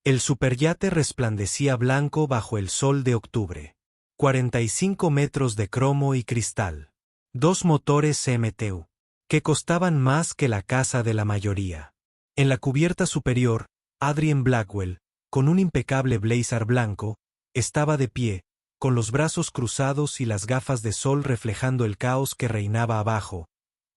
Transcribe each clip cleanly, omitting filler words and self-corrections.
El superyate resplandecía blanco bajo el sol de octubre. 45 metros de cromo y cristal. 2 motores CMTU, que costaban más que la casa de la mayoría. En la cubierta superior, Adrien Blackwell, con un impecable blazer blanco, estaba de pie, con los brazos cruzados y las gafas de sol reflejando el caos que reinaba abajo,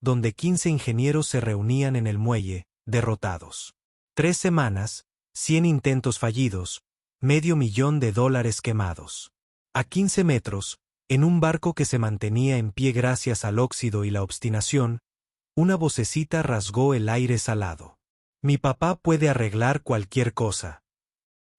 donde 15 ingenieros se reunían en el muelle, derrotados. 3 semanas, 100 intentos fallidos, $500,000 quemados. A 15 metros, en un barco que se mantenía en pie gracias al óxido y la obstinación, una vocecita rasgó el aire salado. Mi papá puede arreglar cualquier cosa.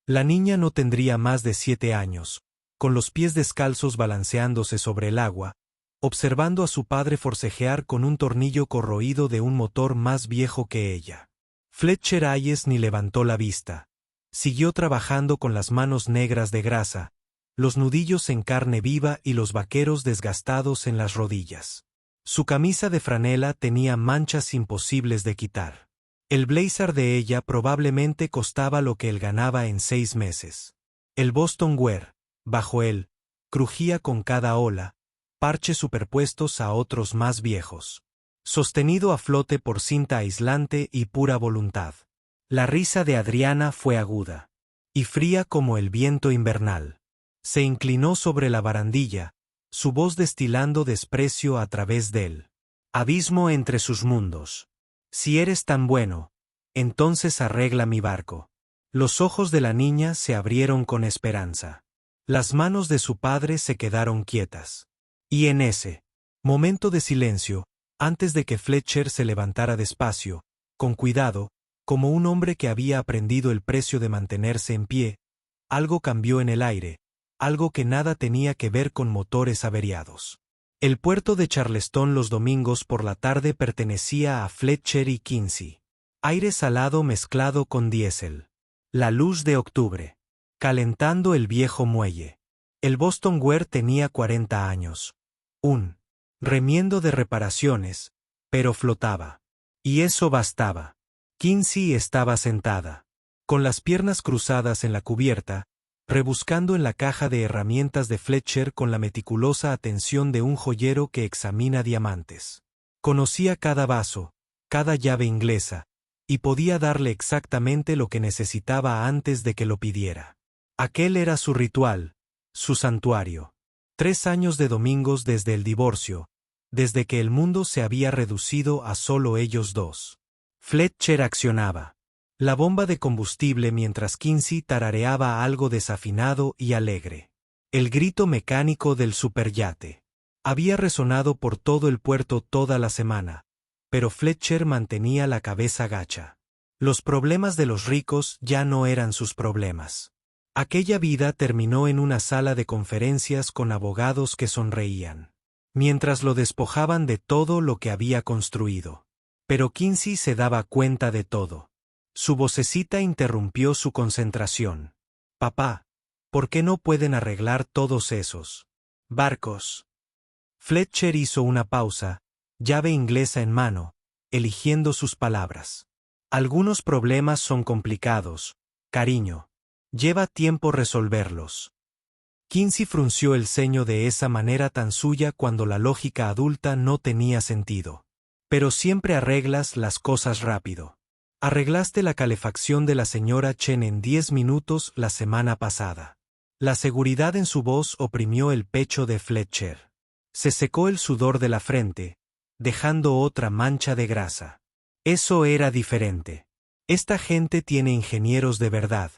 La niña no tendría más de 7 años, con los pies descalzos balanceándose sobre el agua, observando a su padre forcejear con un tornillo corroído de un motor más viejo que ella. Fletcher Hayes ni levantó la vista. Siguió trabajando con las manos negras de grasa, los nudillos en carne viva y los vaqueros desgastados en las rodillas. Su camisa de franela tenía manchas imposibles de quitar. El blazer de ella probablemente costaba lo que él ganaba en 6 meses. El Boston Wear, bajo él, crujía con cada ola, parches superpuestos a otros más viejos. Sostenido a flote por cinta aislante y pura voluntad. La risa de Adriana fue aguda. Y fría como el viento invernal. Se inclinó sobre la barandilla, su voz destilando desprecio a través del abismo entre sus mundos. Si eres tan bueno, entonces arregla mi barco. Los ojos de la niña se abrieron con esperanza. Las manos de su padre se quedaron quietas. Y en ese momento de silencio, antes de que Fletcher se levantara despacio, con cuidado, como un hombre que había aprendido el precio de mantenerse en pie, algo cambió en el aire, algo que nada tenía que ver con motores averiados. El puerto de Charleston los domingos por la tarde pertenecía a Fletcher y Kinsey. Aire salado mezclado con diésel. La luz de octubre. Calentando el viejo muelle. El Boston Wear tenía 40 años. Un remiendo de reparaciones, pero flotaba. Y eso bastaba. Kinsey estaba sentada, con las piernas cruzadas en la cubierta, rebuscando en la caja de herramientas de Fletcher con la meticulosa atención de un joyero que examina diamantes. Conocía cada vaso, cada llave inglesa, y podía darle exactamente lo que necesitaba antes de que lo pidiera. Aquel era su ritual, su santuario. 3 años de domingos desde el divorcio, desde que el mundo se había reducido a solo ellos dos. Fletcher accionaba la bomba de combustible mientras Kinsey tarareaba algo desafinado y alegre. El grito mecánico del superyate había resonado por todo el puerto toda la semana, pero Fletcher mantenía la cabeza gacha. Los problemas de los ricos ya no eran sus problemas. Aquella vida terminó en una sala de conferencias con abogados que sonreían, mientras lo despojaban de todo lo que había construido. Pero Kinsey se daba cuenta de todo. Su vocecita interrumpió su concentración. Papá, ¿por qué no pueden arreglar todos esos barcos? Fletcher hizo una pausa, llave inglesa en mano, eligiendo sus palabras. Algunos problemas son complicados, cariño. Lleva tiempo resolverlos. Kinsey frunció el ceño de esa manera tan suya cuando la lógica adulta no tenía sentido. Pero siempre arreglas las cosas rápido. Arreglaste la calefacción de la señora Chen en 10 minutos la semana pasada. La seguridad en su voz oprimió el pecho de Fletcher. Se secó el sudor de la frente, dejando otra mancha de grasa. Eso era diferente. Esta gente tiene ingenieros de verdad,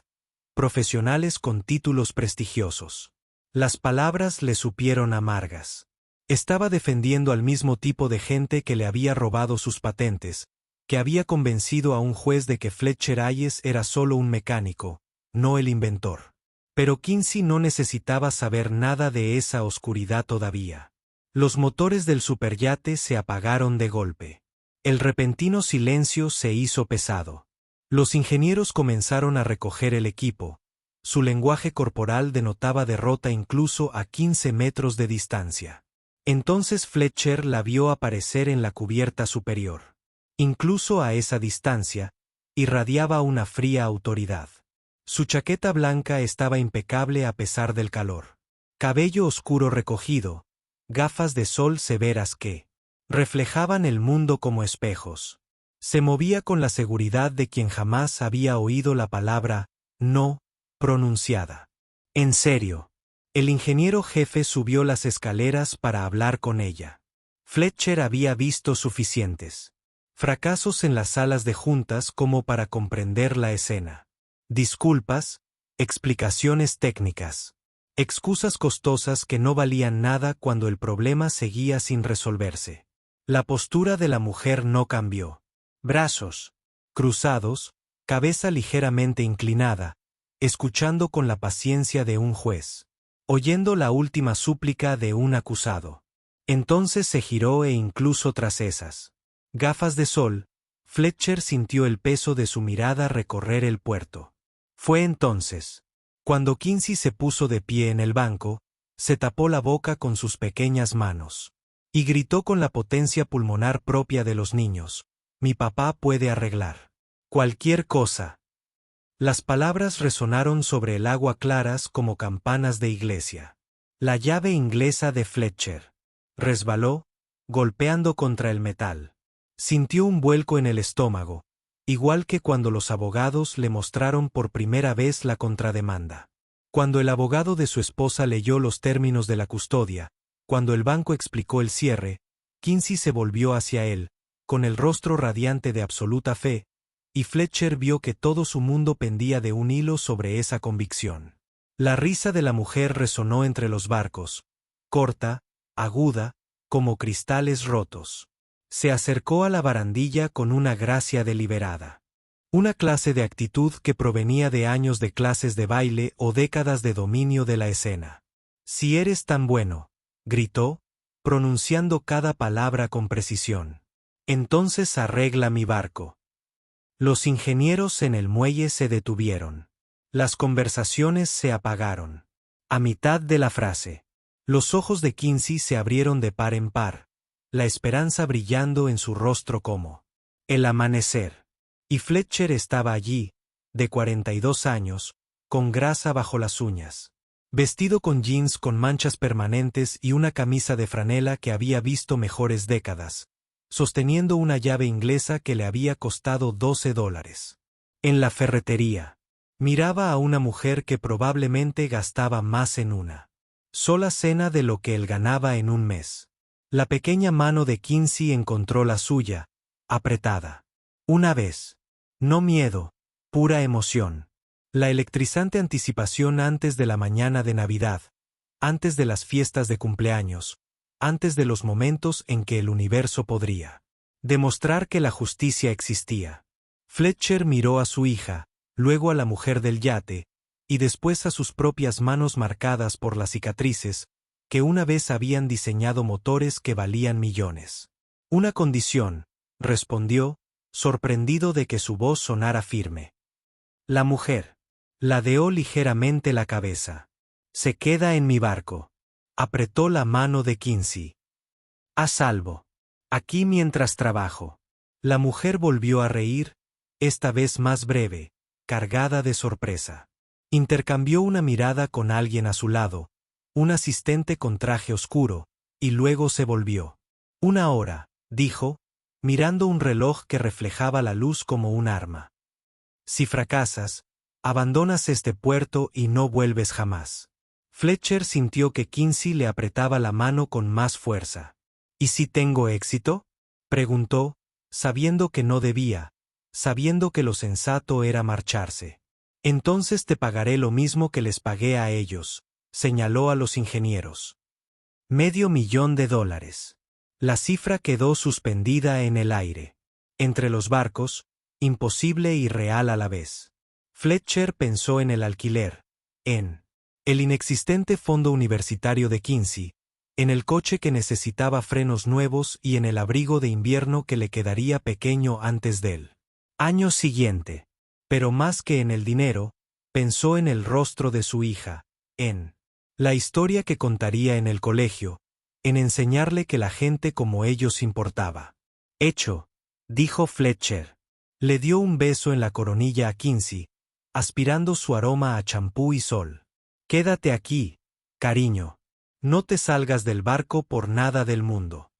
profesionales con títulos prestigiosos. Las palabras le supieron amargas. Estaba defendiendo al mismo tipo de gente que le había robado sus patentes, que había convencido a un juez de que Fletcher Hayes era solo un mecánico, no el inventor. Pero Kinsey no necesitaba saber nada de esa oscuridad todavía. Los motores del superyate se apagaron de golpe. El repentino silencio se hizo pesado. Los ingenieros comenzaron a recoger el equipo. Su lenguaje corporal denotaba derrota incluso a 15 metros de distancia. Entonces Fletcher la vio aparecer en la cubierta superior. Incluso a esa distancia, irradiaba una fría autoridad. Su chaqueta blanca estaba impecable a pesar del calor. Cabello oscuro recogido, gafas de sol severas que reflejaban el mundo como espejos. Se movía con la seguridad de quien jamás había oído la palabra no pronunciada. En serio. El ingeniero jefe subió las escaleras para hablar con ella. Fletcher había visto suficientes fracasos en las salas de juntas como para comprender la escena. Disculpas, explicaciones técnicas, excusas costosas que no valían nada cuando el problema seguía sin resolverse. La postura de la mujer no cambió. Brazos cruzados, cabeza ligeramente inclinada, escuchando con la paciencia de un juez, oyendo la última súplica de un acusado. Entonces se giró e incluso tras esas gafas de sol, Fletcher sintió el peso de su mirada recorrer el puerto. Fue entonces, cuando Kinsey se puso de pie en el banco, se tapó la boca con sus pequeñas manos y gritó con la potencia pulmonar propia de los niños: «Mi papá puede arreglar cualquier cosa». Las palabras resonaron sobre el agua claras como campanas de iglesia. La llave inglesa de Fletcher resbaló, golpeando contra el metal. Sintió un vuelco en el estómago, igual que cuando los abogados le mostraron por primera vez la contrademanda. Cuando el abogado de su esposa leyó los términos de la custodia, cuando el banco explicó el cierre, Kinsey se volvió hacia él, con el rostro radiante de absoluta fe, y Fletcher vio que todo su mundo pendía de un hilo sobre esa convicción. La risa de la mujer resonó entre los barcos, corta, aguda, como cristales rotos. Se acercó a la barandilla con una gracia deliberada. Una clase de actitud que provenía de años de clases de baile o décadas de dominio de la escena. «Si eres tan bueno», gritó, pronunciando cada palabra con precisión, «entonces arregla mi barco». Los ingenieros en el muelle se detuvieron. Las conversaciones se apagaron. A mitad de la frase, los ojos de Kinsey se abrieron de par en par, la esperanza brillando en su rostro como el amanecer. Y Fletcher estaba allí, de 42 años, con grasa bajo las uñas, vestido con jeans con manchas permanentes y una camisa de franela que había visto mejores décadas, sosteniendo una llave inglesa que le había costado $12. En la ferretería, miraba a una mujer que probablemente gastaba más en una sola cena de lo que él ganaba en un mes. La pequeña mano de Kinsey encontró la suya, apretada. Una vez. No miedo, pura emoción. La electrizante anticipación antes de la mañana de Navidad, antes de las fiestas de cumpleaños, antes de los momentos en que el universo podría demostrar que la justicia existía. Fletcher miró a su hija, luego a la mujer del yate, y después a sus propias manos marcadas por las cicatrices, que una vez habían diseñado motores que valían millones. Una condición, respondió, sorprendido de que su voz sonara firme. La mujer ladeó ligeramente la cabeza. Se queda en mi barco. Apretó la mano de Kinsey. A salvo. Aquí mientras trabajo. La mujer volvió a reír, esta vez más breve, cargada de sorpresa. Intercambió una mirada con alguien a su lado, un asistente con traje oscuro, y luego se volvió. 1 hora, dijo, mirando un reloj que reflejaba la luz como un arma. Si fracasas, abandonas este puerto y no vuelves jamás. Fletcher sintió que Kinsey le apretaba la mano con más fuerza. ¿Y si tengo éxito?, preguntó, sabiendo que no debía, sabiendo que lo sensato era marcharse. Entonces te pagaré lo mismo que les pagué a ellos, señaló a los ingenieros. $500,000. La cifra quedó suspendida en el aire. Entre los barcos, imposible y real a la vez. Fletcher pensó en el alquiler, en el inexistente fondo universitario de Kinsey, en el coche que necesitaba frenos nuevos y en el abrigo de invierno que le quedaría pequeño antes del año siguiente. Pero más que en el dinero, pensó en el rostro de su hija, en la historia que contaría en el colegio, en enseñarle que la gente como ellos importaba. Hecho, dijo Fletcher. Le dio un beso en la coronilla a Kinsey, aspirando su aroma a champú y sol. «Quédate aquí, cariño. No te salgas del barco por nada del mundo».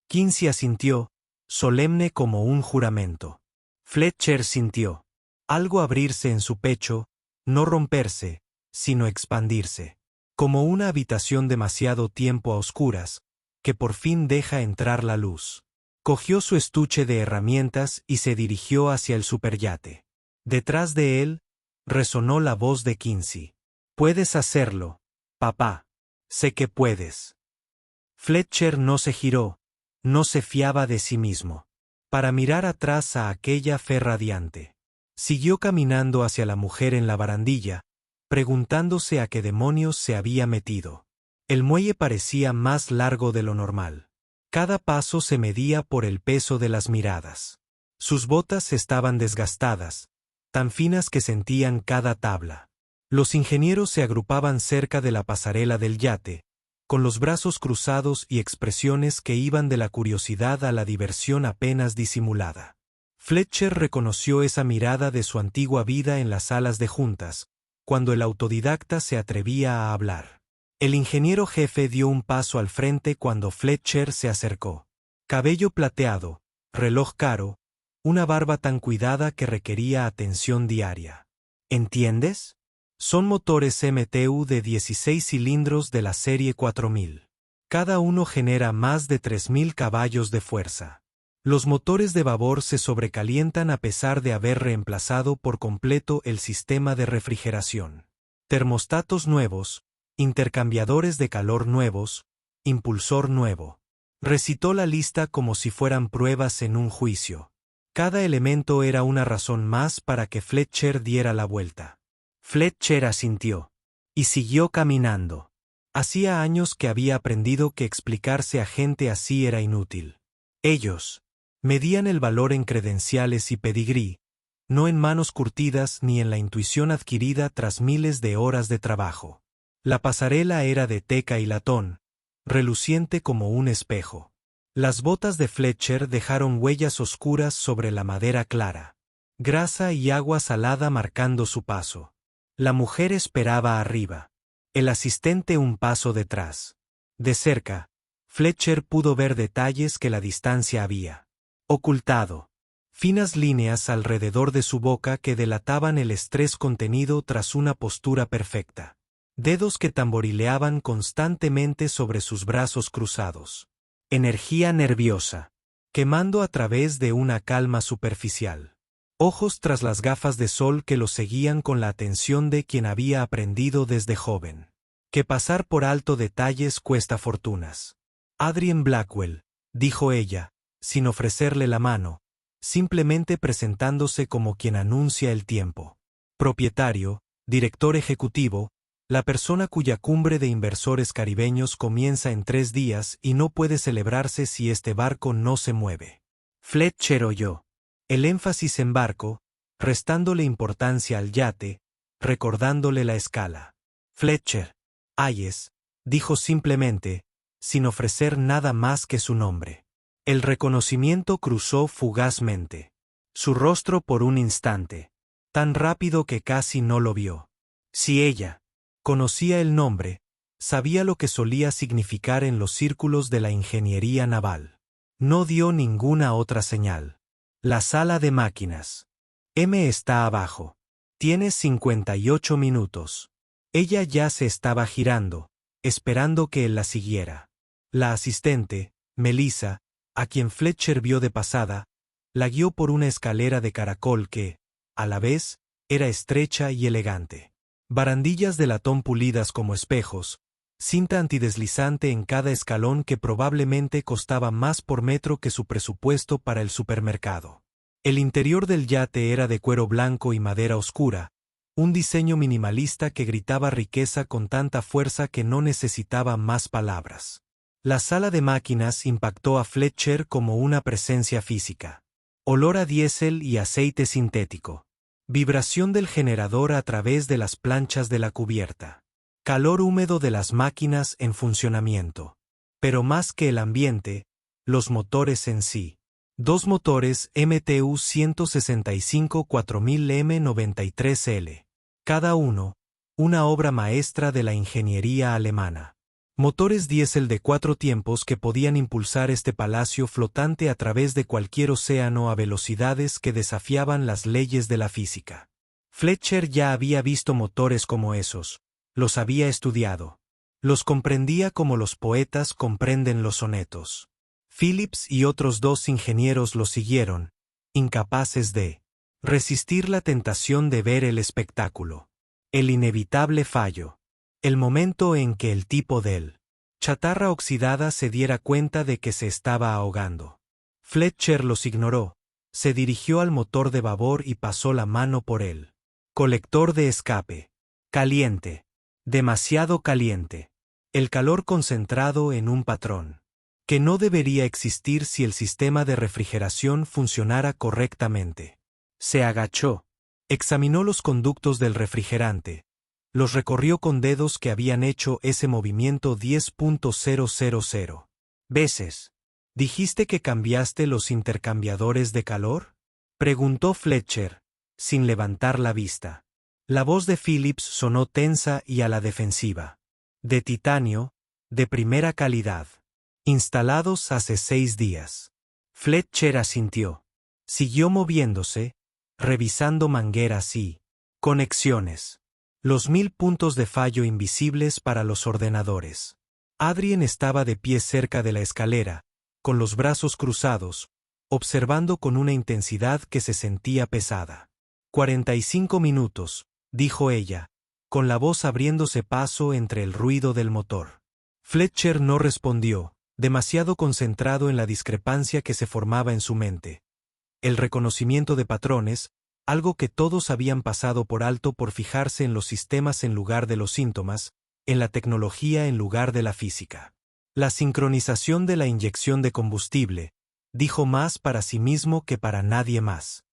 Kinsey asintió, solemne como un juramento. Fletcher sintió algo abrirse en su pecho, no romperse, sino expandirse, como una habitación demasiado tiempo a oscuras, que por fin deja entrar la luz. Cogió su estuche de herramientas y se dirigió hacia el superyate. Detrás de él, resonó la voz de Kinsey. «Puedes hacerlo, papá. Sé que puedes». Fletcher no se giró, no se fiaba de sí mismo, para mirar atrás a aquella fe radiante. Siguió caminando hacia la mujer en la barandilla, preguntándose a qué demonios se había metido. El muelle parecía más largo de lo normal. Cada paso se medía por el peso de las miradas. Sus botas estaban desgastadas, tan finas que sentían cada tabla. Los ingenieros se agrupaban cerca de la pasarela del yate, con los brazos cruzados y expresiones que iban de la curiosidad a la diversión apenas disimulada. Fletcher reconoció esa mirada de su antigua vida en las salas de juntas, cuando el autodidacta se atrevía a hablar. El ingeniero jefe dio un paso al frente cuando Fletcher se acercó. Cabello plateado, reloj caro, una barba tan cuidada que requería atención diaria. ¿Entiendes? Son motores MTU de 16 cilindros de la serie 4000. Cada uno genera más de 3000 caballos de fuerza. Los motores de vapor se sobrecalientan a pesar de haber reemplazado por completo el sistema de refrigeración. Termostatos nuevos, intercambiadores de calor nuevos, impulsor nuevo. Recitó la lista como si fueran pruebas en un juicio. Cada elemento era una razón más para que Fletcher diera la vuelta. Fletcher asintió. Y siguió caminando. Hacía años que había aprendido que explicarse a gente así era inútil. Ellos medían el valor en credenciales y pedigrí, no en manos curtidas ni en la intuición adquirida tras miles de horas de trabajo. La pasarela era de teca y latón, reluciente como un espejo. Las botas de Fletcher dejaron huellas oscuras sobre la madera clara, grasa y agua salada marcando su paso. La mujer esperaba arriba, el asistente un paso detrás. De cerca, Fletcher pudo ver detalles que la distancia había ocultado. Finas líneas alrededor de su boca que delataban el estrés contenido tras una postura perfecta. Dedos que tamborileaban constantemente sobre sus brazos cruzados. Energía nerviosa, quemando a través de una calma superficial. Ojos tras las gafas de sol que lo seguían con la atención de quien había aprendido desde joven. Que pasar por alto detalles cuesta fortunas. Adrien Blackwell, dijo ella, sin ofrecerle la mano, simplemente presentándose como quien anuncia el tiempo. Propietario, director ejecutivo, la persona cuya cumbre de inversores caribeños comienza en 3 días y no puede celebrarse si este barco no se mueve. Fletcher oyó. El énfasis en barco, restándole importancia al yate, recordándole la escala. Fletcher, Hayes, dijo simplemente, sin ofrecer nada más que su nombre. El reconocimiento cruzó fugazmente su rostro por un instante, tan rápido que casi no lo vio. Si ella conocía el nombre, sabía lo que solía significar en los círculos de la ingeniería naval. No dio ninguna otra señal. La sala de máquinas. M está abajo. Tienes 58 minutos. Ella ya se estaba girando, esperando que él la siguiera. La asistente, Melissa, a quien Fletcher vio de pasada, la guió por una escalera de caracol que, a la vez, era estrecha y elegante. Barandillas de latón pulidas como espejos, cinta antideslizante en cada escalón que probablemente costaba más por metro que su presupuesto para el supermercado. El interior del yate era de cuero blanco y madera oscura, un diseño minimalista que gritaba riqueza con tanta fuerza que no necesitaba más palabras. La sala de máquinas impactó a Fletcher como una presencia física. Olor a diésel y aceite sintético. Vibración del generador a través de las planchas de la cubierta. Calor húmedo de las máquinas en funcionamiento. Pero más que el ambiente, los motores en sí. Dos motores MTU 165 4000 M93L. Cada uno, una obra maestra de la ingeniería alemana. Motores diésel de 4 tiempos que podían impulsar este palacio flotante a través de cualquier océano a velocidades que desafiaban las leyes de la física. Fletcher ya había visto motores como esos, los había estudiado. Los comprendía como los poetas comprenden los sonetos. Phillips y otros 2 ingenieros lo siguieron, incapaces de resistir la tentación de ver el espectáculo. El inevitable fallo. El momento en que el tipo del chatarra oxidada se diera cuenta de que se estaba ahogando. Fletcher los ignoró, se dirigió al motor de babor y pasó la mano por él. Colector de escape. Caliente. Demasiado caliente. El calor concentrado en un patrón que no debería existir si el sistema de refrigeración funcionara correctamente. Se agachó. Examinó los conductos del refrigerante. Los recorrió con dedos que habían hecho ese movimiento 10.000 veces. ¿Dijiste que cambiaste los intercambiadores de calor?, preguntó Fletcher, sin levantar la vista. La voz de Phillips sonó tensa y a la defensiva. De titanio, de primera calidad. Instalados hace 6 días. Fletcher asintió. Siguió moviéndose, revisando mangueras y conexiones. Los 1000 puntos de fallo invisibles para los ordenadores. Adrien estaba de pie cerca de la escalera, con los brazos cruzados, observando con una intensidad que se sentía pesada. 45 minutos, dijo ella, con la voz abriéndose paso entre el ruido del motor. Fletcher no respondió, demasiado concentrado en la discrepancia que se formaba en su mente. El reconocimiento de patrones, algo que todos habían pasado por alto por fijarse en los sistemas en lugar de los síntomas, en la tecnología en lugar de la física. La sincronización de la inyección de combustible, dijo más para sí mismo que para nadie más.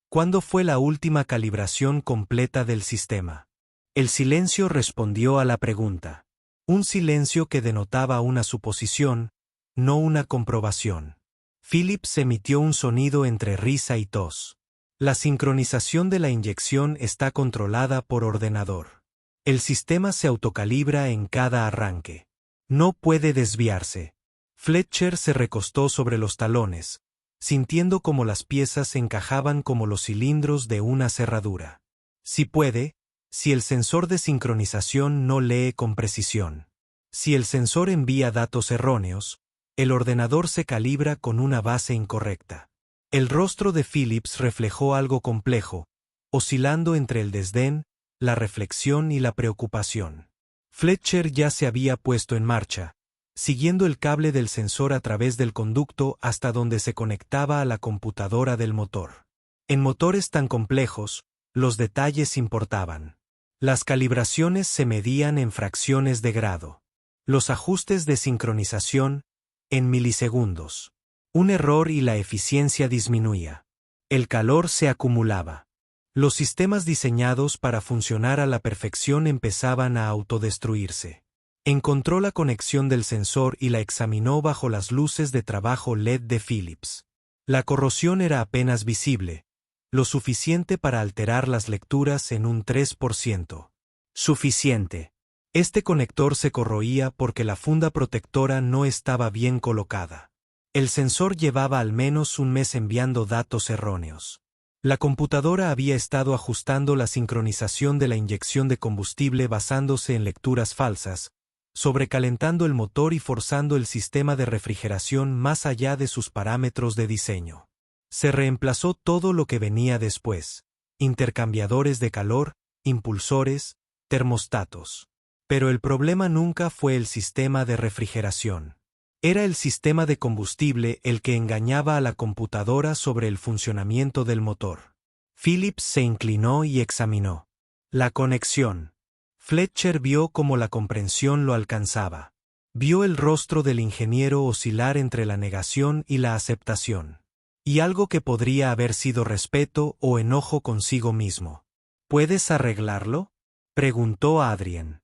¿Cuándo fue la última calibración completa del sistema? El silencio respondió a la pregunta. Un silencio que denotaba una suposición, no una comprobación. Phillips emitió un sonido entre risa y tos. La sincronización de la inyección está controlada por ordenador. El sistema se autocalibra en cada arranque. No puede desviarse. Fletcher se recostó sobre los talones, sintiendo cómo las piezas encajaban como los cilindros de una cerradura. Si puede, si el sensor de sincronización no lee con precisión. Si el sensor envía datos erróneos, el ordenador se calibra con una base incorrecta. El rostro de Phillips reflejó algo complejo, oscilando entre el desdén, la reflexión y la preocupación. Fletcher ya se había puesto en marcha, siguiendo el cable del sensor a través del conducto hasta donde se conectaba a la computadora del motor. En motores tan complejos, los detalles importaban. Las calibraciones se medían en fracciones de grado. Los ajustes de sincronización, en milisegundos. Un error y la eficiencia disminuía. El calor se acumulaba. Los sistemas diseñados para funcionar a la perfección empezaban a autodestruirse. Encontró la conexión del sensor y la examinó bajo las luces de trabajo LED de Phillips. La corrosión era apenas visible, lo suficiente para alterar las lecturas en un 3%. Suficiente. Este conector se corroía porque la funda protectora no estaba bien colocada. El sensor llevaba al menos un mes enviando datos erróneos. La computadora había estado ajustando la sincronización de la inyección de combustible basándose en lecturas falsas, sobrecalentando el motor y forzando el sistema de refrigeración más allá de sus parámetros de diseño. Se reemplazó todo lo que venía después: intercambiadores de calor, impulsores, termostatos. Pero el problema nunca fue el sistema de refrigeración. Era el sistema de combustible el que engañaba a la computadora sobre el funcionamiento del motor. Phillips se inclinó y examinó la conexión. Fletcher vio cómo la comprensión lo alcanzaba. Vio el rostro del ingeniero oscilar entre la negación y la aceptación. Y algo que podría haber sido respeto o enojo consigo mismo. ¿Puedes arreglarlo?, preguntó Adrien.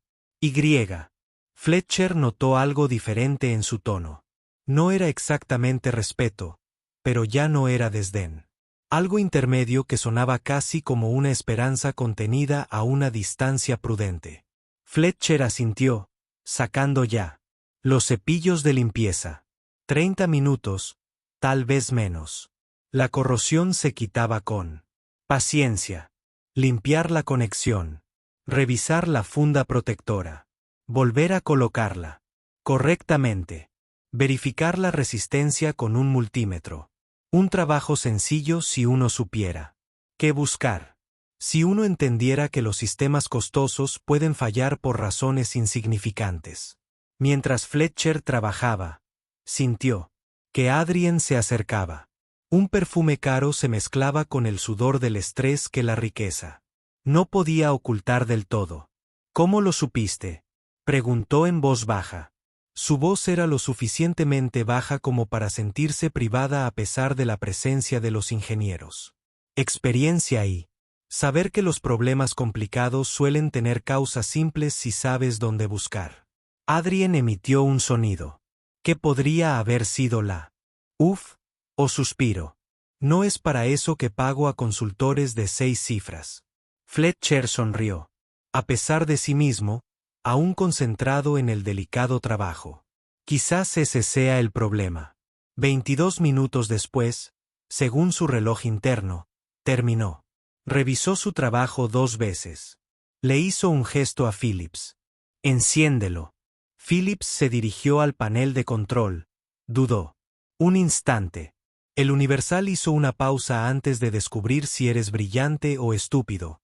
Fletcher notó algo diferente en su tono. No era exactamente respeto, pero ya no era desdén. Algo intermedio que sonaba casi como una esperanza contenida a una distancia prudente. Fletcher asintió, sacando ya los cepillos de limpieza. 30 minutos, tal vez menos. La corrosión se quitaba con paciencia. Limpiar la conexión. Revisar la funda protectora. Volver a colocarla correctamente. Verificar la resistencia con un multímetro. Un trabajo sencillo si uno supiera qué buscar. Si uno entendiera que los sistemas costosos pueden fallar por razones insignificantes. Mientras Fletcher trabajaba, sintió que Adrien se acercaba. Un perfume caro se mezclaba con el sudor del estrés que la riqueza no podía ocultar del todo. ¿Cómo lo supiste?, preguntó en voz baja. Su voz era lo suficientemente baja como para sentirse privada a pesar de la presencia de los ingenieros. Experiencia y saber que los problemas complicados suelen tener causas simples si sabes dónde buscar. Adrien emitió un sonido. ¿Qué podría haber sido la uf o suspiro? No es para eso que pago a consultores de 6 cifras. Fletcher sonrió. A pesar de sí mismo, aún concentrado en el delicado trabajo. Quizás ese sea el problema. 22 minutos después, según su reloj interno, terminó. Revisó su trabajo 2 veces. Le hizo un gesto a Phillips. Enciéndelo. Phillips se dirigió al panel de control. Dudó. Un instante. El Universal hizo una pausa antes de descubrir si eres brillante o estúpido.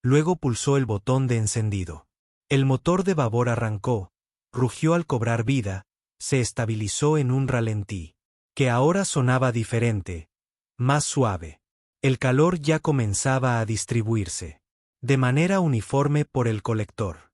Luego pulsó el botón de encendido. El motor de babor arrancó, rugió al cobrar vida, se estabilizó en un ralentí, que ahora sonaba diferente, más suave. El calor ya comenzaba a distribuirse, de manera uniforme por el colector.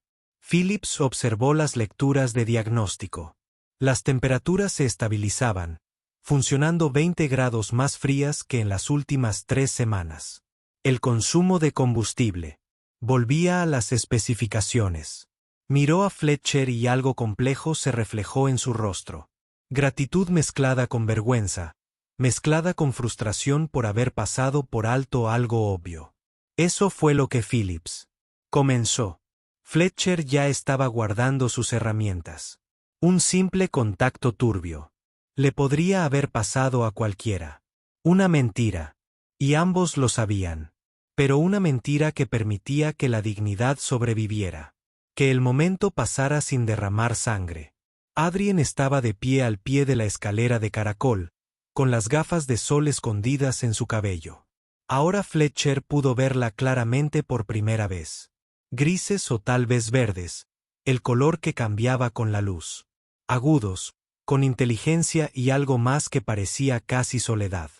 Phillips observó las lecturas de diagnóstico. Las temperaturas se estabilizaban, funcionando 20 grados más frías que en las últimas 3 semanas. El consumo de combustible. Volvía a las especificaciones. Miró a Fletcher y algo complejo se reflejó en su rostro. Gratitud mezclada con vergüenza, mezclada con frustración por haber pasado por alto algo obvio. Eso fue lo que Phillips comenzó. Fletcher ya estaba guardando sus herramientas. Un simple contacto turbio. Le podría haber pasado a cualquiera. Una mentira. Y ambos lo sabían. Pero una mentira que permitía que la dignidad sobreviviera. Que el momento pasara sin derramar sangre. Adrien estaba de pie al pie de la escalera de caracol, con las gafas de sol escondidas en su cabello. Ahora Fletcher pudo verla claramente por primera vez. Grises o tal vez verdes, el color que cambiaba con la luz. Agudos, con inteligencia y algo más que parecía casi soledad.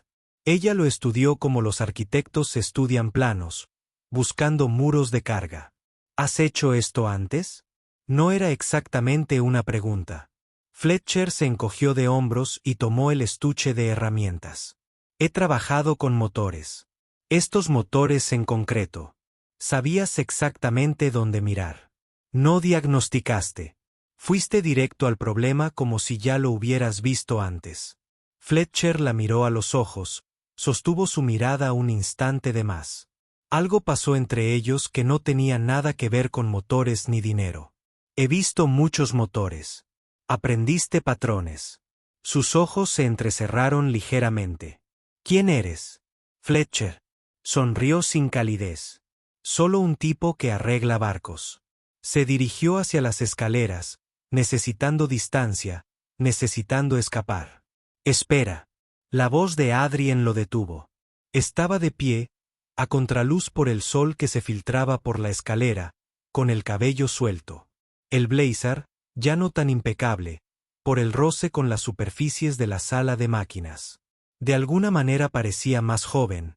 Ella lo estudió como los arquitectos estudian planos, buscando muros de carga. ¿Has hecho esto antes? No era exactamente una pregunta. Fletcher se encogió de hombros y tomó el estuche de herramientas. He trabajado con motores. Estos motores en concreto. Sabías exactamente dónde mirar. No diagnosticaste. Fuiste directo al problema como si ya lo hubieras visto antes. Fletcher la miró a los ojos. Sostuvo su mirada un instante de más. Algo pasó entre ellos que no tenía nada que ver con motores ni dinero. He visto muchos motores. Aprendiste patrones. Sus ojos se entrecerraron ligeramente. ¿Quién eres? Fletcher. Sonrió sin calidez. Solo un tipo que arregla barcos. Se dirigió hacia las escaleras, necesitando distancia, necesitando escapar. Espera. La voz de Adrien lo detuvo. Estaba de pie, a contraluz por el sol que se filtraba por la escalera, con el cabello suelto. El blazer, ya no tan impecable, por el roce con las superficies de la sala de máquinas. De alguna manera parecía más joven,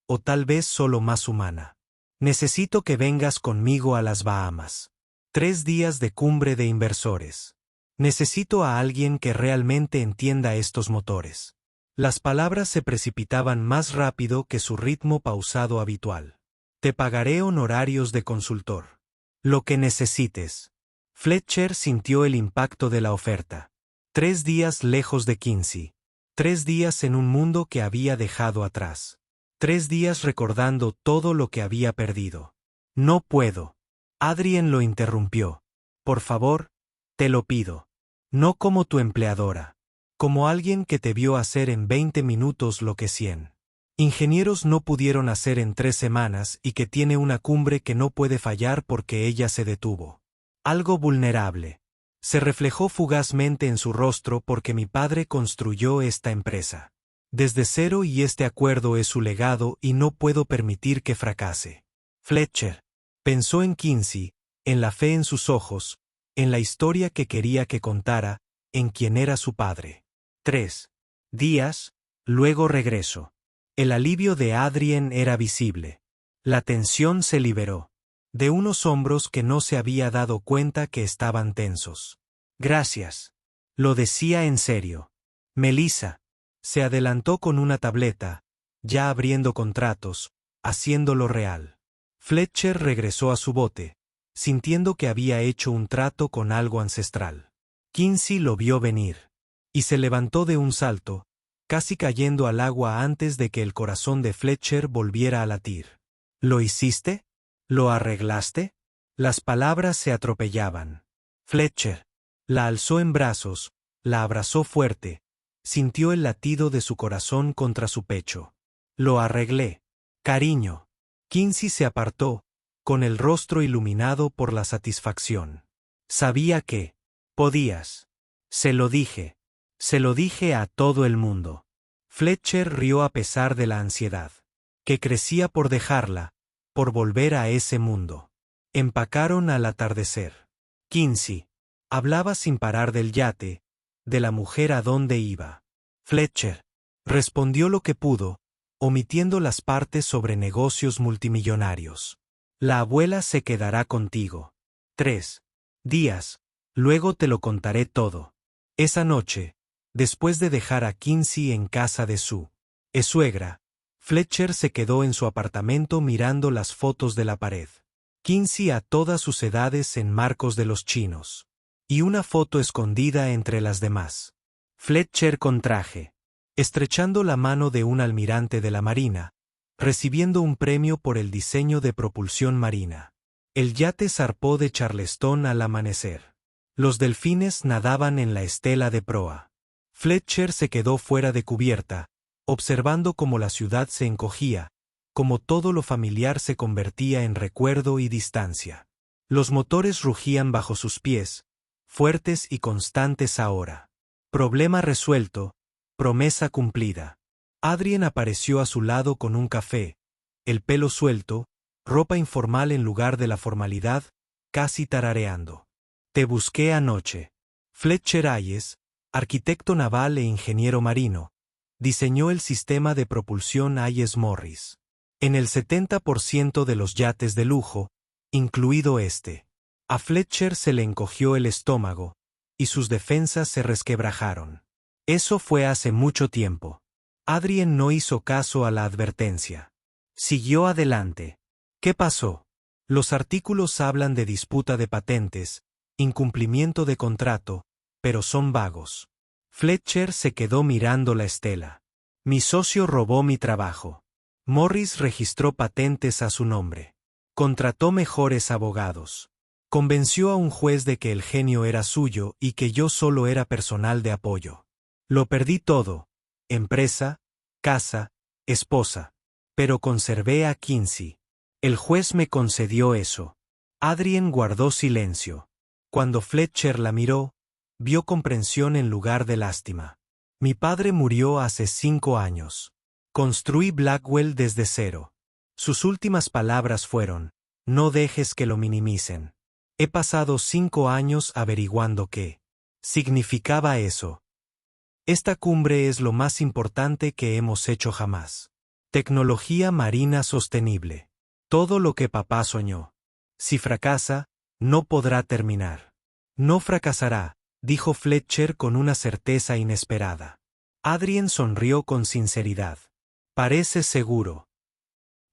o tal vez solo más humana. Necesito que vengas conmigo a las Bahamas. 3 días de cumbre de inversores. Necesito a alguien que realmente entienda estos motores. Las palabras se precipitaban más rápido que su ritmo pausado habitual. Te pagaré honorarios de consultor. Lo que necesites. Fletcher sintió el impacto de la oferta. 3 días lejos de Quincy. 3 días en un mundo que había dejado atrás. 3 días recordando todo lo que había perdido. No puedo. Adrien lo interrumpió. Por favor, te lo pido. No como tu empleadora. Como alguien que te vio hacer en 20 minutos lo que 100 ingenieros no pudieron hacer en 3 semanas y que tiene una cumbre que no puede fallar porque ella se detuvo. Algo vulnerable. Se reflejó fugazmente en su rostro porque mi padre construyó esta empresa. Desde cero y este acuerdo es su legado y no puedo permitir que fracase. Fletcher. Pensó en Kinsey, en la fe en sus ojos, en la historia que quería que contara, en quién era su padre. 3 días, luego regreso. El alivio de Adrien era visible. La tensión se liberó. De unos hombros que no se había dado cuenta que estaban tensos. Gracias. Lo decía en serio. Melissa. Se adelantó con una tableta, ya abriendo contratos, haciéndolo real. Fletcher regresó a su bote, sintiendo que había hecho un trato con algo ancestral. Kinsey lo vio venir. Y se levantó de un salto, casi cayendo al agua antes de que el corazón de Fletcher volviera a latir. ¿Lo hiciste? ¿Lo arreglaste? Las palabras se atropellaban. Fletcher. La alzó en brazos, la abrazó fuerte, sintió el latido de su corazón contra su pecho. Lo arreglé. Cariño. Kinsey se apartó, con el rostro iluminado por la satisfacción. Sabía que podías. Se lo dije. Se lo dije a todo el mundo. Fletcher rió a pesar de la ansiedad, que crecía por dejarla, por volver a ese mundo. Empacaron al atardecer. Kinsey hablaba sin parar del yate, de la mujer a dónde iba. Fletcher respondió lo que pudo, omitiendo las partes sobre negocios multimillonarios. La abuela se quedará contigo. 3 días, luego te lo contaré todo. Esa noche, después de dejar a Kinsey en casa de su suegra, Fletcher se quedó en su apartamento mirando las fotos de la pared. Kinsey a todas sus edades en marcos de los chinos. Y una foto escondida entre las demás. Fletcher con traje, estrechando la mano de un almirante de la Marina, recibiendo un premio por el diseño de propulsión marina. El yate zarpó de Charleston al amanecer. Los delfines nadaban en la estela de proa. Fletcher se quedó fuera de cubierta, observando cómo la ciudad se encogía, cómo todo lo familiar se convertía en recuerdo y distancia. Los motores rugían bajo sus pies, fuertes y constantes ahora. Problema resuelto, promesa cumplida. Adrien apareció a su lado con un café, el pelo suelto, ropa informal en lugar de la formalidad, casi tarareando. Te busqué anoche. Fletcher Hayes, arquitecto naval e ingeniero marino, diseñó el sistema de propulsión Hayes Morris. En el 70% de los yates de lujo, incluido este. A Fletcher se le encogió el estómago, y sus defensas se resquebrajaron. Eso fue hace mucho tiempo. Adrien no hizo caso a la advertencia. Siguió adelante. ¿Qué pasó? Los artículos hablan de disputa de patentes, incumplimiento de contrato, pero son vagos. Fletcher se quedó mirando la estela. Mi socio robó mi trabajo. Morris registró patentes a su nombre. Contrató mejores abogados. Convenció a un juez de que el genio era suyo y que yo solo era personal de apoyo. Lo perdí todo, empresa, casa, esposa, pero conservé a Kinsey. El juez me concedió eso. Adrien guardó silencio. Cuando Fletcher la miró, vio comprensión en lugar de lástima. Mi padre murió hace 5 años. Construí Blackwell desde cero. Sus últimas palabras fueron, no dejes que lo minimicen. He pasado 5 años averiguando qué significaba eso. Esta cumbre es lo más importante que hemos hecho jamás. Tecnología marina sostenible. Todo lo que papá soñó. Si fracasa, no podrá terminar. No fracasará, dijo Fletcher con una certeza inesperada. Adrien sonrió con sinceridad. Parece seguro.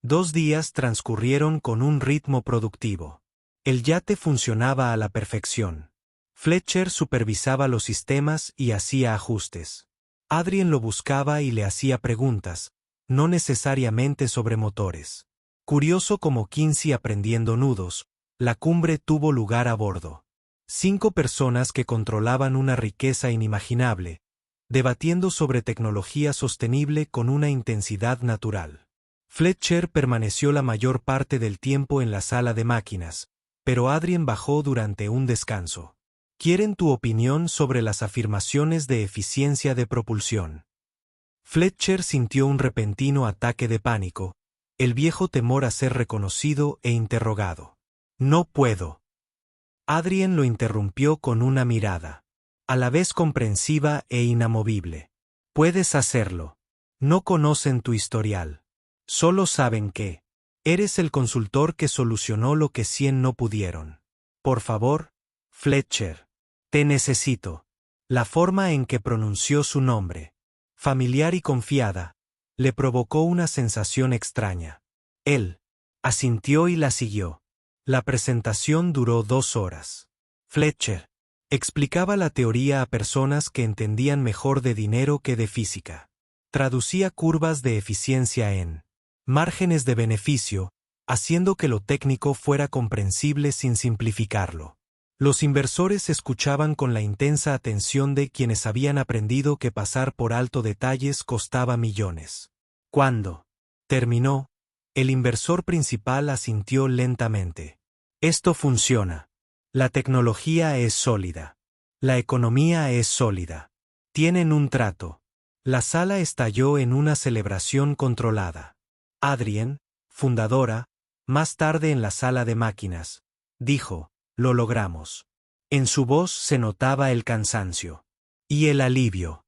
2 días transcurrieron con un ritmo productivo. El yate funcionaba a la perfección. Fletcher supervisaba los sistemas y hacía ajustes. Adrien lo buscaba y le hacía preguntas, no necesariamente sobre motores. Curioso como Kinsey aprendiendo nudos, la cumbre tuvo lugar a bordo. 5 personas que controlaban una riqueza inimaginable, debatiendo sobre tecnología sostenible con una intensidad natural. Fletcher permaneció la mayor parte del tiempo en la sala de máquinas, pero Adrien bajó durante un descanso. ¿Quieren tu opinión sobre las afirmaciones de eficiencia de propulsión? Fletcher sintió un repentino ataque de pánico, el viejo temor a ser reconocido e interrogado. No puedo. Adrien lo interrumpió con una mirada, a la vez comprensiva e inamovible. Puedes hacerlo. No conocen tu historial. Solo saben que eres el consultor que solucionó lo que 100 no pudieron. Por favor, Fletcher. Te necesito. La forma en que pronunció su nombre, familiar y confiada, le provocó una sensación extraña. Él asintió y la siguió. La presentación duró 2 horas. Fletcher explicaba la teoría a personas que entendían mejor de dinero que de física. Traducía curvas de eficiencia en márgenes de beneficio, haciendo que lo técnico fuera comprensible sin simplificarlo. Los inversores escuchaban con la intensa atención de quienes habían aprendido que pasar por alto detalles costaba millones. Cuando terminó, el inversor principal asintió lentamente. Esto funciona. La tecnología es sólida. La economía es sólida. Tienen un trato. La sala estalló en una celebración controlada. Adrien, fundadora, más tarde en la sala de máquinas, dijo, lo logramos. En su voz se notaba el cansancio. Y el alivio.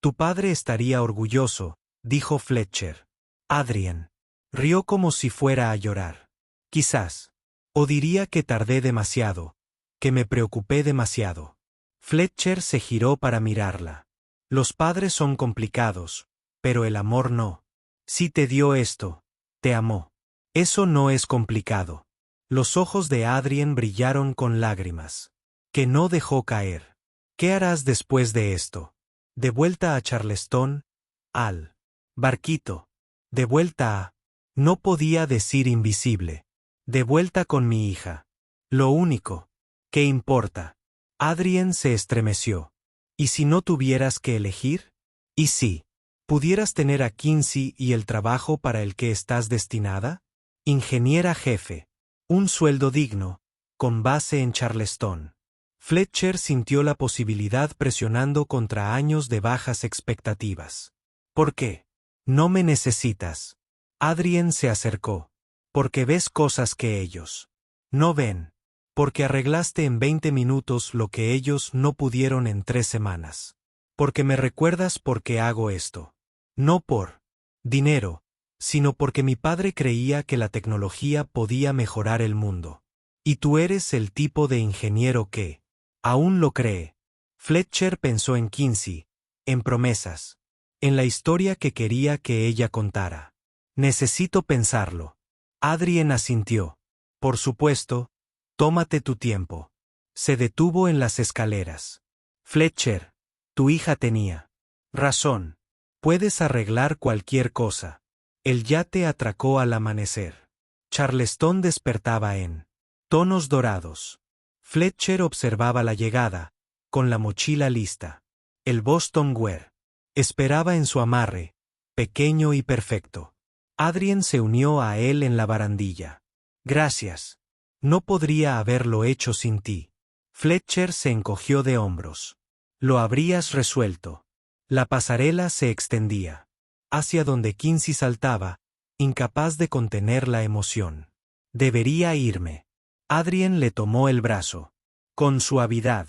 Tu padre estaría orgulloso, dijo Fletcher. Adrien rió como si fuera a llorar. Quizás. O diría que tardé demasiado, que me preocupé demasiado. Fletcher se giró para mirarla. Los padres son complicados, pero el amor no. Si te dio esto, te amó. Eso no es complicado. Los ojos de Adrien brillaron con lágrimas, que no dejó caer. ¿Qué harás después de esto? ¿De vuelta a Charleston? Al barquito. De vuelta a... No podía decir invisible. De vuelta con mi hija. Lo único. ¿Qué importa? Adrien se estremeció. ¿Y si no tuvieras que elegir? ¿Y si pudieras tener a Kinsey y el trabajo para el que estás destinada? Ingeniera jefe. Un sueldo digno, con base en Charleston. Fletcher sintió la posibilidad presionando contra años de bajas expectativas. ¿Por qué? No me necesitas. Adrien se acercó. Porque ves cosas que ellos no ven. Porque arreglaste en 20 minutos lo que ellos no pudieron en 3 semanas. Porque me recuerdas por qué hago esto. No por dinero, sino porque mi padre creía que la tecnología podía mejorar el mundo. Y tú eres el tipo de ingeniero que aún lo cree. Fletcher pensó en Kinsey, en promesas, en la historia que quería que ella contara. Necesito pensarlo. Adrien asintió. Por supuesto, tómate tu tiempo. Se detuvo en las escaleras. Fletcher, tu hija tenía razón. Puedes arreglar cualquier cosa. El yate atracó al amanecer. Charleston despertaba en tonos dorados. Fletcher observaba la llegada, con la mochila lista. El Boston Ware esperaba en su amarre, pequeño y perfecto. Adrien se unió a él en la barandilla. Gracias. No podría haberlo hecho sin ti. Fletcher se encogió de hombros. Lo habrías resuelto. La pasarela se extendía, hacia donde Kinsey saltaba, incapaz de contener la emoción. Debería irme. Adrien le tomó el brazo. Con suavidad.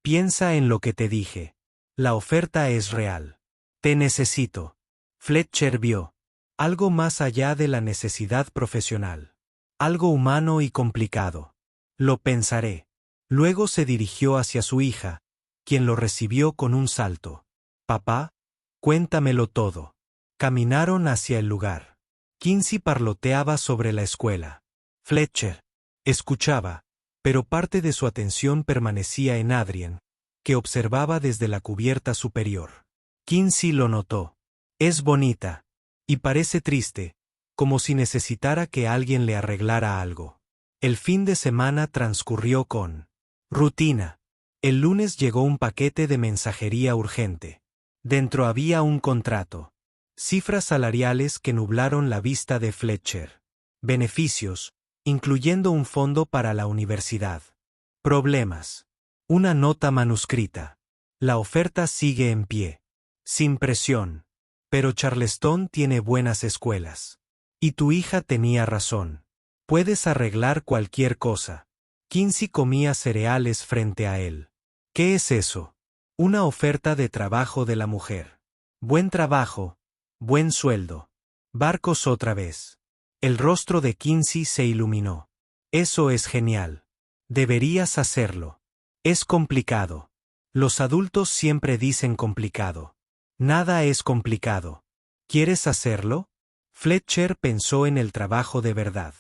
Piensa en lo que te dije. La oferta es real. Te necesito. Fletcher vio algo más allá de la necesidad profesional. Algo humano y complicado. Lo pensaré. Luego se dirigió hacia su hija, quien lo recibió con un salto. Papá, cuéntamelo todo. Caminaron hacia el lugar. Kinsey parloteaba sobre la escuela. Fletcher escuchaba, pero parte de su atención permanecía en Adrien, que observaba desde la cubierta superior. Kinsey lo notó. Es bonita. Y parece triste, como si necesitara que alguien le arreglara algo. El fin de semana transcurrió con rutina. El lunes llegó un paquete de mensajería urgente. Dentro había un contrato. Cifras salariales que nublaron la vista de Fletcher. Beneficios, incluyendo un fondo para la universidad. Problemas. Una nota manuscrita. La oferta sigue en pie. Sin presión. Pero Charleston tiene buenas escuelas. Y tu hija tenía razón. Puedes arreglar cualquier cosa. Kinsey comía cereales frente a él. ¿Qué es eso? Una oferta de trabajo de la mujer. Buen trabajo, buen sueldo. Barcos otra vez. El rostro de Kinsey se iluminó. Eso es genial. Deberías hacerlo. Es complicado. Los adultos siempre dicen complicado. Nada es complicado. ¿Quieres hacerlo? Fletcher pensó en el trabajo de verdad.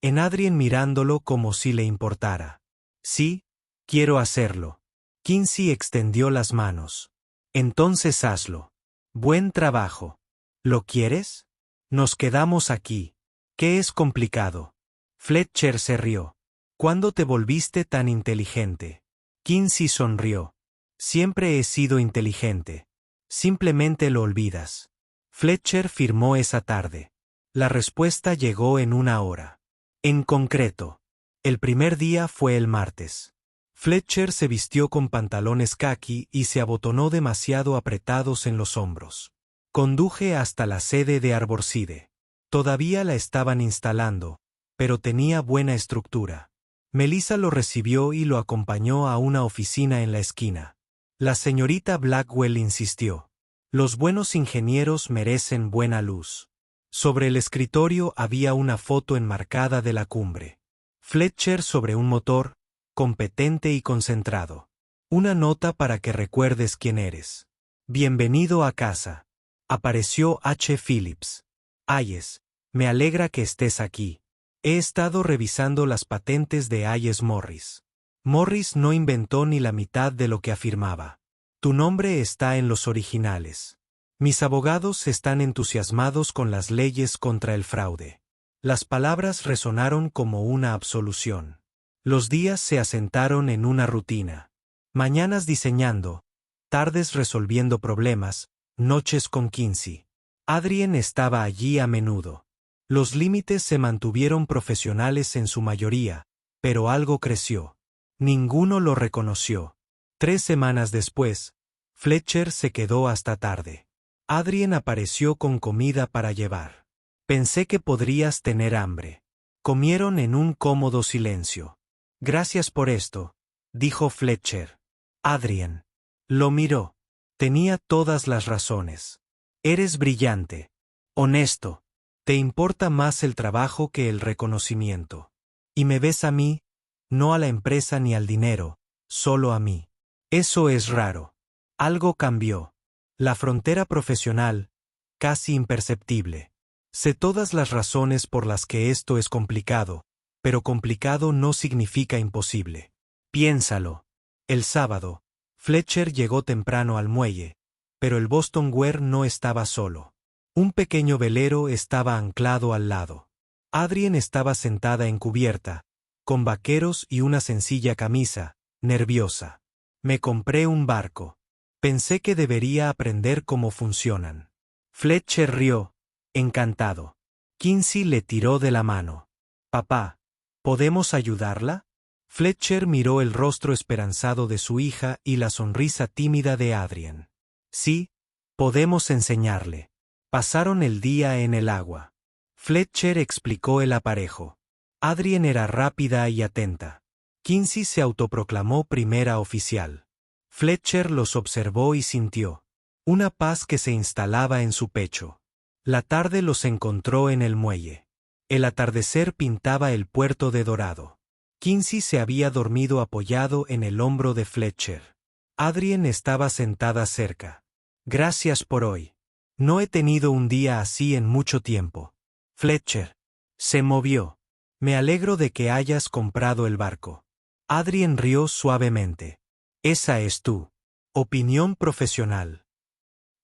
En Adrien mirándolo como si le importara. Sí, quiero hacerlo. Kinsey extendió las manos. Entonces hazlo. Buen trabajo. ¿Lo quieres? Nos quedamos aquí. ¿Qué es complicado? Fletcher se rió. ¿Cuándo te volviste tan inteligente? Kinsey sonrió. Siempre he sido inteligente. Simplemente lo olvidas. Fletcher firmó esa tarde. La respuesta llegó en una hora. En concreto, el primer día fue el martes. Fletcher se vistió con pantalones caqui y se abotonó demasiado apretados en los hombros. Conduje hasta la sede de Arborcide. Todavía la estaban instalando, pero tenía buena estructura. Melissa lo recibió y lo acompañó a una oficina en la esquina. La señorita Blackwell insistió. Los buenos ingenieros merecen buena luz. Sobre el escritorio había una foto enmarcada de la cumbre. Fletcher sobre un motor, competente y concentrado. Una nota para que recuerdes quién eres. Bienvenido a casa. Apareció H. Phillips. Hayes, me alegra que estés aquí. He estado revisando las patentes de Hayes Morris. Morris no inventó ni la mitad de lo que afirmaba. Tu nombre está en los originales. Mis abogados están entusiasmados con las leyes contra el fraude. Las palabras resonaron como una absolución. Los días se asentaron en una rutina. Mañanas diseñando, tardes resolviendo problemas, noches con Kinsey. Adrien estaba allí a menudo. Los límites se mantuvieron profesionales en su mayoría, pero algo creció. Ninguno lo reconoció. 3 semanas después, Fletcher se quedó hasta tarde. Adrien apareció con comida para llevar. Pensé que podrías tener hambre. Comieron en un cómodo silencio. Gracias por esto, dijo Fletcher. Adrien. Lo miró. Tenía todas las razones. Eres brillante. Honesto. Te importa más el trabajo que el reconocimiento. Y me ves a mí, no a la empresa ni al dinero, solo a mí. Eso es raro. Algo cambió. La frontera profesional, casi imperceptible. Sé todas las razones por las que esto es complicado, pero complicado no significa imposible. Piénsalo. El sábado, Fletcher llegó temprano al muelle, pero el Boston Ware no estaba solo. Un pequeño velero estaba anclado al lado. Adrien estaba sentada en cubierta, con vaqueros y una sencilla camisa, nerviosa. Me compré un barco. Pensé que debería aprender cómo funcionan. Fletcher rió, encantado. Kinsey le tiró de la mano. Papá, ¿podemos ayudarla? Fletcher miró el rostro esperanzado de su hija y la sonrisa tímida de Adrien. Sí, podemos enseñarle. Pasaron el día en el agua. Fletcher explicó el aparejo. Adrien era rápida y atenta. Kinsey se autoproclamó primera oficial. Fletcher los observó y sintió una paz que se instalaba en su pecho. La tarde los encontró en el muelle. El atardecer pintaba el puerto de dorado. Kinsey se había dormido apoyado en el hombro de Fletcher. Adrien estaba sentada cerca. Gracias por hoy. No he tenido un día así en mucho tiempo. Fletcher se movió. Me alegro de que hayas comprado el barco. Adrien rió suavemente. Esa es tu opinión profesional.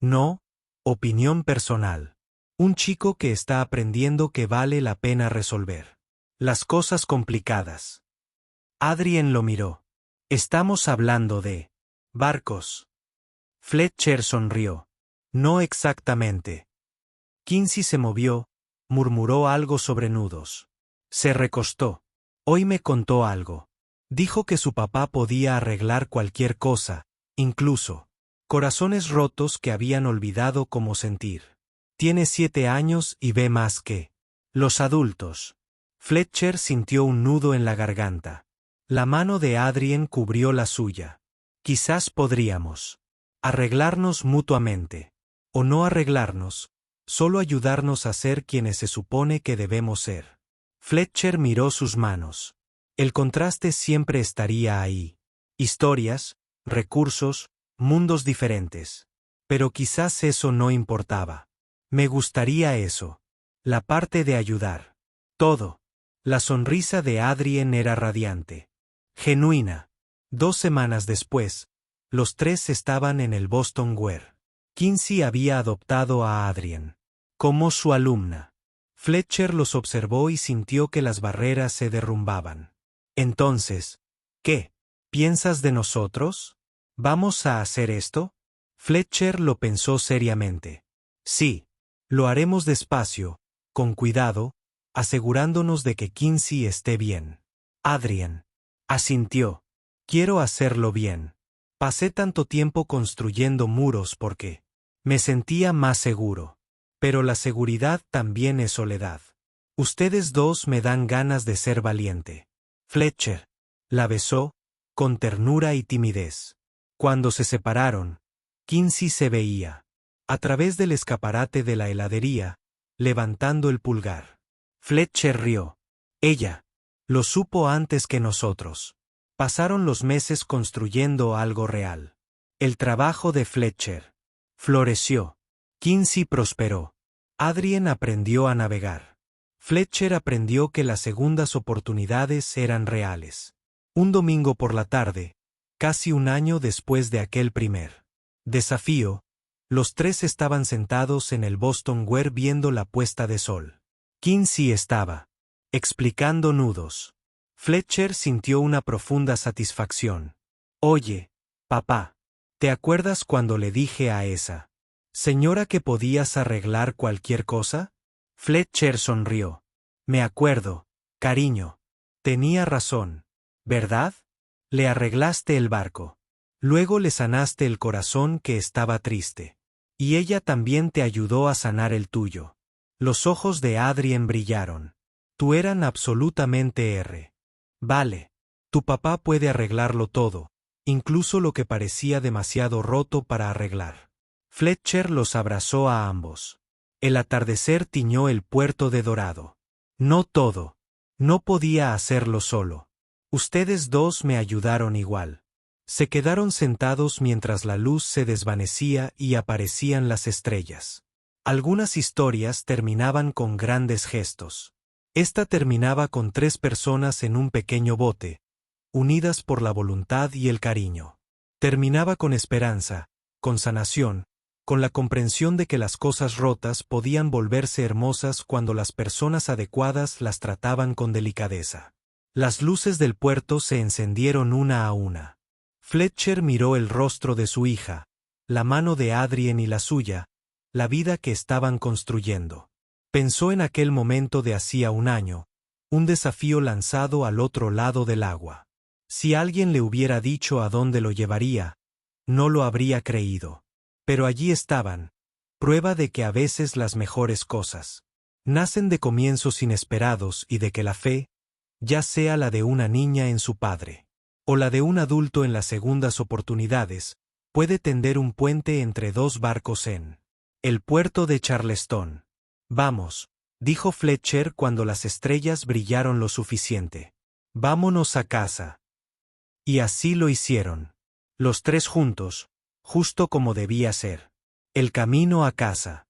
No, opinión personal. Un chico que está aprendiendo que vale la pena resolver las cosas complicadas. Adrien lo miró. Estamos hablando de barcos. Fletcher sonrió. No exactamente. Kinsey se movió, murmuró algo sobre nudos. Se recostó. Hoy me contó algo. Dijo que su papá podía arreglar cualquier cosa, incluso corazones rotos que habían olvidado cómo sentir. Tiene 7 años y ve más que los adultos. Fletcher sintió un nudo en la garganta. La mano de Adrien cubrió la suya. Quizás podríamos arreglarnos mutuamente. O no arreglarnos, solo ayudarnos a ser quienes se supone que debemos ser. Fletcher miró sus manos. El contraste siempre estaría ahí. Historias, recursos, mundos diferentes. Pero quizás eso no importaba. Me gustaría eso. La parte de ayudar. Todo. La sonrisa de Adrien era radiante. Genuina. 2 semanas después, los 3 estaban en el Boston Ware. Kinsey había adoptado a Adrien como su alumna. Fletcher los observó y sintió que las barreras se derrumbaban. Entonces, ¿qué piensas de nosotros? ¿Vamos a hacer esto? Fletcher lo pensó seriamente. Sí, lo haremos despacio, con cuidado, asegurándonos de que Kinsey esté bien. Adrien asintió. Quiero hacerlo bien. Pasé tanto tiempo construyendo muros porque me sentía más seguro. Pero la seguridad también es soledad. Ustedes dos me dan ganas de ser valiente. Fletcher la besó, con ternura y timidez. Cuando se separaron, Kinsey se veía, a través del escaparate de la heladería, levantando el pulgar. Fletcher rió. Ella lo supo antes que nosotros. Pasaron los meses construyendo algo real. El trabajo de Fletcher floreció. Kinsey prosperó. Adrien aprendió a navegar. Fletcher aprendió que las segundas oportunidades eran reales. Un domingo por la tarde, casi un año después de aquel primer desafío, los 3 estaban sentados en el Boston Ware viendo la puesta de sol. Kinsey estaba explicando nudos. Fletcher sintió una profunda satisfacción. Oye, papá, ¿te acuerdas cuando le dije a esa señora que podías arreglar cualquier cosa? Fletcher sonrió. Me acuerdo, cariño. Tenía razón, ¿verdad? Le arreglaste el barco. Luego le sanaste el corazón que estaba triste. Y ella también te ayudó a sanar el tuyo. Los ojos de Adrien brillaron. Tú eran absolutamente R. Vale. Tu papá puede arreglarlo todo, incluso lo que parecía demasiado roto para arreglar. Fletcher los abrazó a ambos. El atardecer tiñó el puerto de dorado. No todo. No podía hacerlo solo. Ustedes dos me ayudaron igual. Se quedaron sentados mientras la luz se desvanecía y aparecían las estrellas. Algunas historias terminaban con grandes gestos. Esta terminaba con 3 personas en un pequeño bote, unidas por la voluntad y el cariño. Terminaba con esperanza, con sanación, con la comprensión de que las cosas rotas podían volverse hermosas cuando las personas adecuadas las trataban con delicadeza. Las luces del puerto se encendieron una a una. Fletcher miró el rostro de su hija, la mano de Adrien y la suya, la vida que estaban construyendo. Pensó en aquel momento de hacía un año, un desafío lanzado al otro lado del agua. Si alguien le hubiera dicho a dónde lo llevaría, no lo habría creído. Pero allí estaban, prueba de que a veces las mejores cosas nacen de comienzos inesperados y de que la fe, ya sea la de una niña en su padre, o la de un adulto en las segundas oportunidades, puede tender un puente entre 2 barcos en el puerto de Charleston. Vamos, dijo Fletcher cuando las estrellas brillaron lo suficiente. Vámonos a casa. Y así lo hicieron. Los 3 juntos, justo como debía ser. El camino a casa.